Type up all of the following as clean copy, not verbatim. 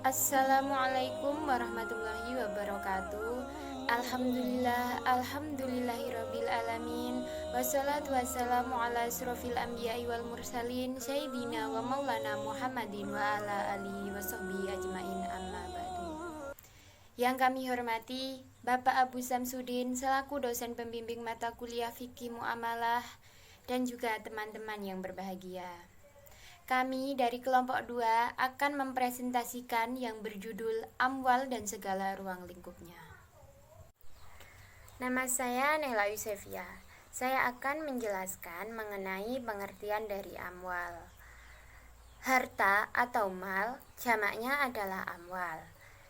Assalamualaikum warahmatullahi wabarakatuh. Alhamdulillahirabbil alamin. Wassalatu wassalamu ala asrofil anbiya'i wal mursalin sayyidina wa maulana Muhammadin wa ala alihi washabbihi ajmain, amma ba'du. Yang kami hormati Bapak Abu Samsudin selaku dosen pembimbing mata kuliah fikih muamalah dan juga teman-teman yang berbahagia. Kami dari kelompok 2 akan mempresentasikan yang berjudul Amwal dan segala ruang lingkupnya. Nama saya Nela Yusefia. Saya akan menjelaskan mengenai pengertian dari amwal. Harta atau mal, jamaknya adalah amwal.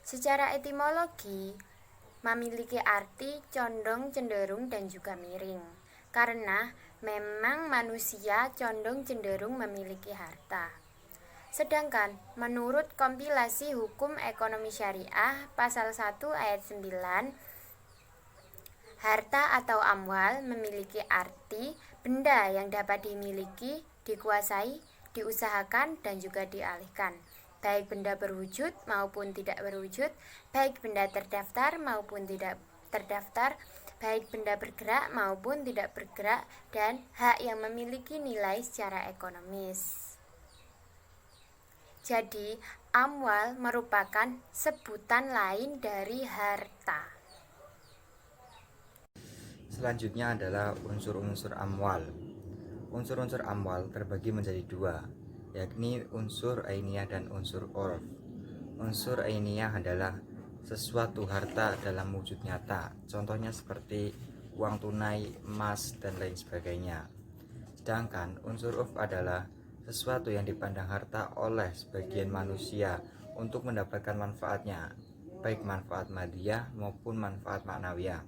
Secara etimologi, memiliki arti condong, cenderung, dan juga miring. Karena memang manusia condong cenderung memiliki harta. Sedangkan menurut kompilasi hukum ekonomi syariah pasal 1 ayat 9, harta atau amwal memiliki arti benda yang dapat dimiliki, dikuasai, diusahakan, dan juga dialihkan, baik benda berwujud maupun tidak berwujud, baik benda terdaftar maupun tidak terdaftar, baik benda bergerak maupun tidak bergerak, dan hak yang memiliki nilai secara ekonomis. Jadi, amwal merupakan sebutan lain dari harta. Selanjutnya adalah unsur-unsur amwal. Unsur-unsur amwal terbagi menjadi dua, yakni unsur ainiyah dan unsur urf. Unsur ainiyah adalah sesuatu harta dalam wujud nyata, contohnya seperti uang tunai, emas, dan lain sebagainya. Sedangkan unsur urf adalah sesuatu yang dipandang harta oleh sebagian manusia untuk mendapatkan manfaatnya, baik manfaat madiyah maupun manfaat maknawiyah.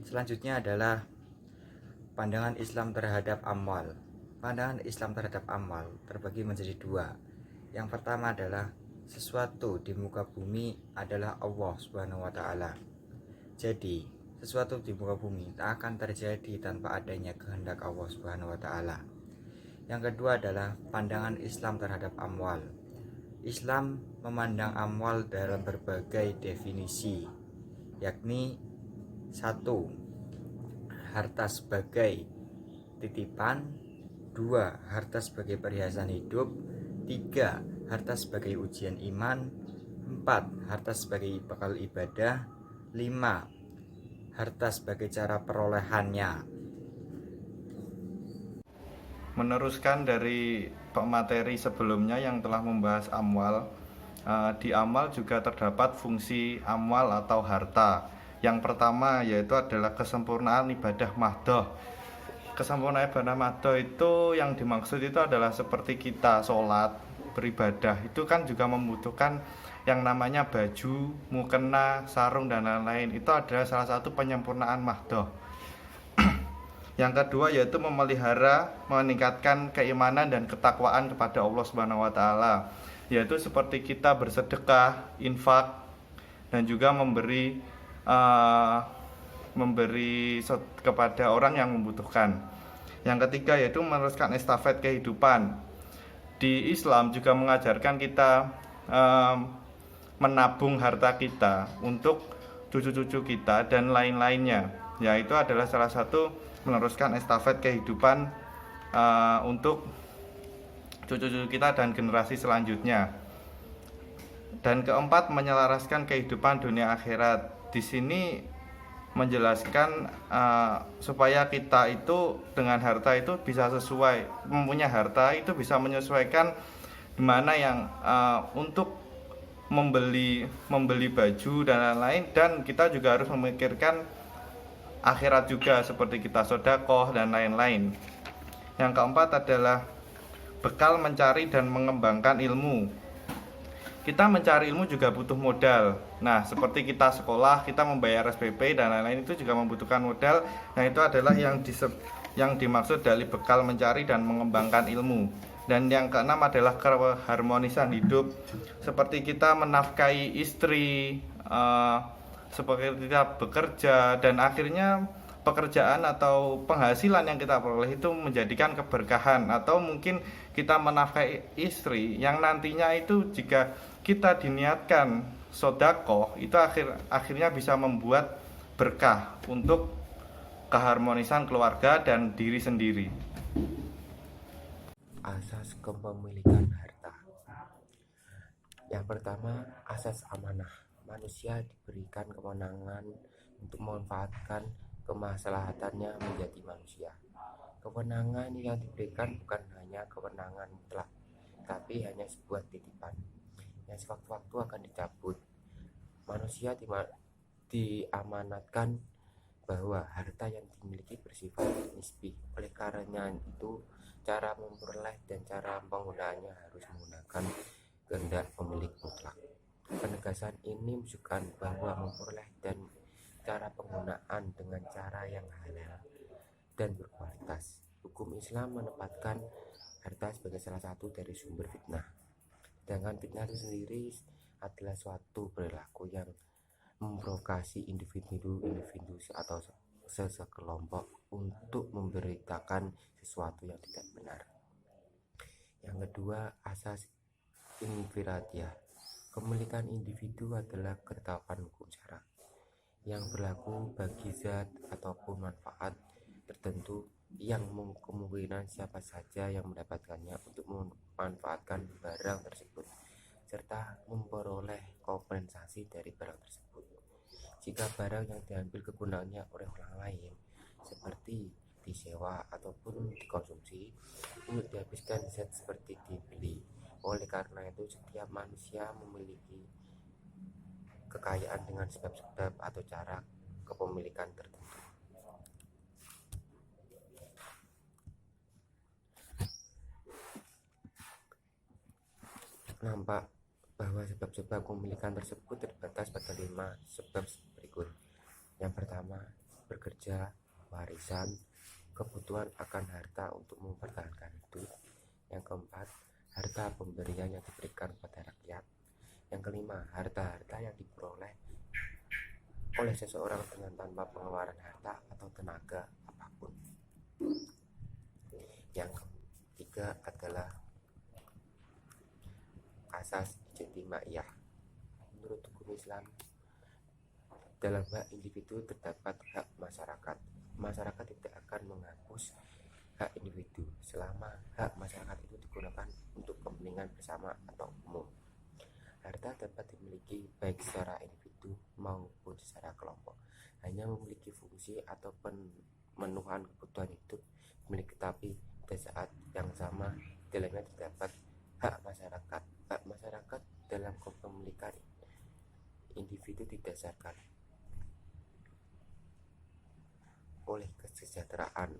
Selanjutnya adalah pandangan Islam terhadap amwal. Pandangan Islam terhadap amwal terbagi menjadi dua. Yang pertama adalah sesuatu di muka bumi adalah Allah Subhanahu wa Ta'ala. Jadi, sesuatu di muka bumi tak akan terjadi tanpa adanya kehendak Allah Subhanahu wa Ta'ala. Yang kedua adalah pandangan Islam terhadap amwal. Islam memandang amwal dalam berbagai definisi, yakni 1. Harta sebagai titipan, 2. Harta sebagai perhiasan hidup, 3. Harta sebagai ujian iman, 4. Harta sebagai bekal ibadah, 5. Harta sebagai cara perolehannya. Meneruskan dari pemateri sebelumnya yang telah membahas amwal, di amwal juga terdapat fungsi amwal atau harta. Yang pertama yaitu adalah kesempurnaan ibadah mahdoh. Kesempurnaan ibadah mahdoh itu yang dimaksud itu adalah seperti kita sholat, beribadah, itu kan juga membutuhkan yang namanya baju, mukena, sarung, dan lain-lain. Itu adalah salah satu penyempurnaan mahdoh. Yang kedua yaitu memelihara, meningkatkan keimanan dan ketakwaan kepada Allah Subhanahu wa Ta'ala, yaitu seperti kita bersedekah, infak, dan juga memberi kepada orang yang membutuhkan. Yang ketiga yaitu meneruskan estafet kehidupan. Di Islam juga mengajarkan kita menabung harta kita untuk cucu-cucu kita dan lain-lainnya, yaitu adalah salah satu meneruskan estafet kehidupan untuk cucu-cucu kita dan generasi selanjutnya. Dan keempat, menyelaraskan kehidupan dunia akhirat. Di sini menjelaskan supaya kita itu dengan harta itu bisa sesuai, mempunyai harta itu bisa menyesuaikan di mana yang untuk membeli baju dan lain-lain, dan kita juga harus memikirkan akhirat juga seperti kita sedekah dan lain-lain. Yang keempat adalah bekal mencari dan mengembangkan ilmu. Kita mencari ilmu juga butuh modal. Nah, seperti kita sekolah, kita membayar SPP dan lain-lain, itu juga membutuhkan modal. Nah, itu adalah yang dimaksud dari bekal mencari dan mengembangkan ilmu. Dan yang keenam adalah keharmonisan hidup, seperti kita menafkahi istri, seperti kita bekerja, dan akhirnya pekerjaan atau penghasilan yang kita peroleh itu menjadikan keberkahan, atau mungkin kita menafkahi istri yang nantinya itu jika kita diniatkan sodako itu akhirnya bisa membuat berkah untuk keharmonisan keluarga dan diri sendiri. Asas kepemilikan harta. Yang pertama, asas amanah. Manusia diberikan kewenangan untuk memanfaatkan kemaslahatannya menjadi manusia. Kewenangan yang diberikan bukan hanya kewenangan mutlak, tapi hanya sebuah titipan yang sewaktu-waktu akan dicabut. Manusia diamanatkan bahwa harta yang dimiliki bersifat nisbi. Oleh karenanya itu, cara memperoleh dan cara penggunaannya harus menggunakan kehendak pemilik mutlak. Penegasan ini menunjukkan bahwa memperoleh dan cara penggunaan dengan cara yang halal dan berkualitas. Hukum Islam menempatkan harta sebagai salah satu dari sumber fitnah. Sedangkan fitnah itu sendiri adalah suatu perilaku yang memprovokasi individu atau sekelompok untuk memberitakan sesuatu yang tidak benar. Yang kedua, asas infiradiyah. Kepemilikan individu adalah ketetapan hukum syarak yang berlaku bagi zat ataupun manfaat tertentu yang kemungkinan siapa saja yang mendapatkannya untuk memanfaatkan barang tersebut serta memperoleh kompensasi dari barang tersebut. Jika barang yang diambil kegunaannya oleh orang lain seperti disewa ataupun dikonsumsi untuk dihabiskan zat seperti dibeli. Oleh karena itu, setiap manusia memiliki kekayaan dengan sebab-sebab atau cara kepemilikan tertentu. Nampak bahwa sebab-sebab kepemilikan tersebut terbatas pada 5 sebab berikut. Yang pertama, bekerja, warisan, kebutuhan akan harta untuk mempertahankan hidup. Yang keempat, harta pemberian yang diberikan kepada rakyat. Yang kelima, harta-harta yang diperoleh oleh seseorang dengan tanpa pengeluaran harta atau tenaga apapun. Yang ketiga adalah asas ijtimaiyah. Menurut hukum Islam, dalam hak individu terdapat hak masyarakat. Masyarakat tidak akan menghapus hak individu selama hak masyarakat itu digunakan untuk kepentingan bersama atau umum. Harta dapat dimiliki baik secara individu maupun secara kelompok, hanya memiliki fungsi atau pemenuhan kebutuhan hidup milik, tapi pada saat yang sama dalamnya terdapat hak masyarakat. Hak masyarakat dalam kepemilikan individu didasarkan oleh kesejahteraan.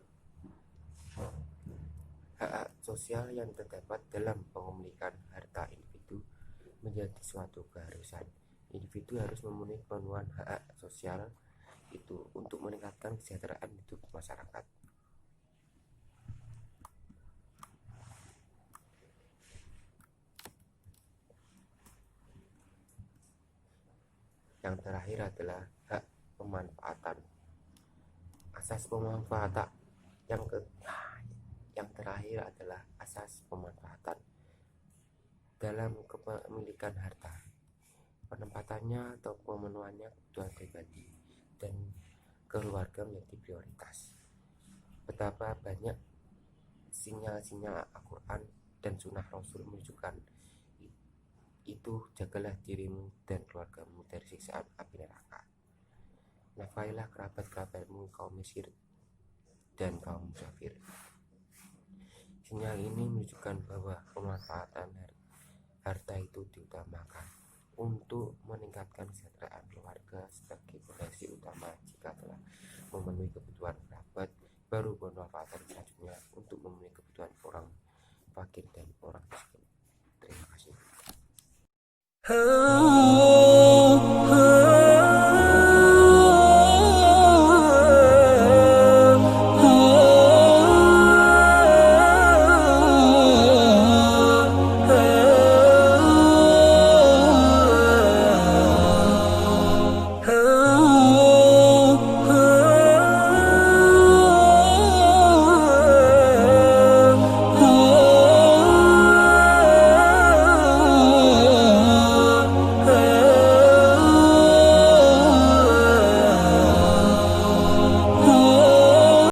Hak sosial yang terdapat dalam pemilikan harta individu menjadi suatu keharusan. Individu harus memenuhi pemenuhan hak sosial itu untuk meningkatkan kesejahteraan hidup masyarakat. Yang terakhir adalah hak pemanfaatan. Asas pemanfaatan yang terakhir adalah asas pemanfaatan dalam kepemilikan harta. Penempatannya atau pemenuhannya kebutuhan pribadi dan keluarga menjadi prioritas. Betapa banyak sinyal-sinyal Al-Quran dan Sunnah Rasul menunjukkan itu, jagalah dirimu dan keluargamu dari siksaan api neraka. Nafkailah kerabat-kerabatmu, kaum miskin dan kaum musafir. Sinyal ini menunjukkan bahwa pemanfaatan harta itu diutamakan untuk meningkatkan kesejahteraan keluarga sebagai fondasi utama. Jika telah memenuhi kebutuhan kerabat, baru pemanfaatan selanjutnya untuk memenuhi kebutuhan orang fakir dan orang miskin. Terima kasih.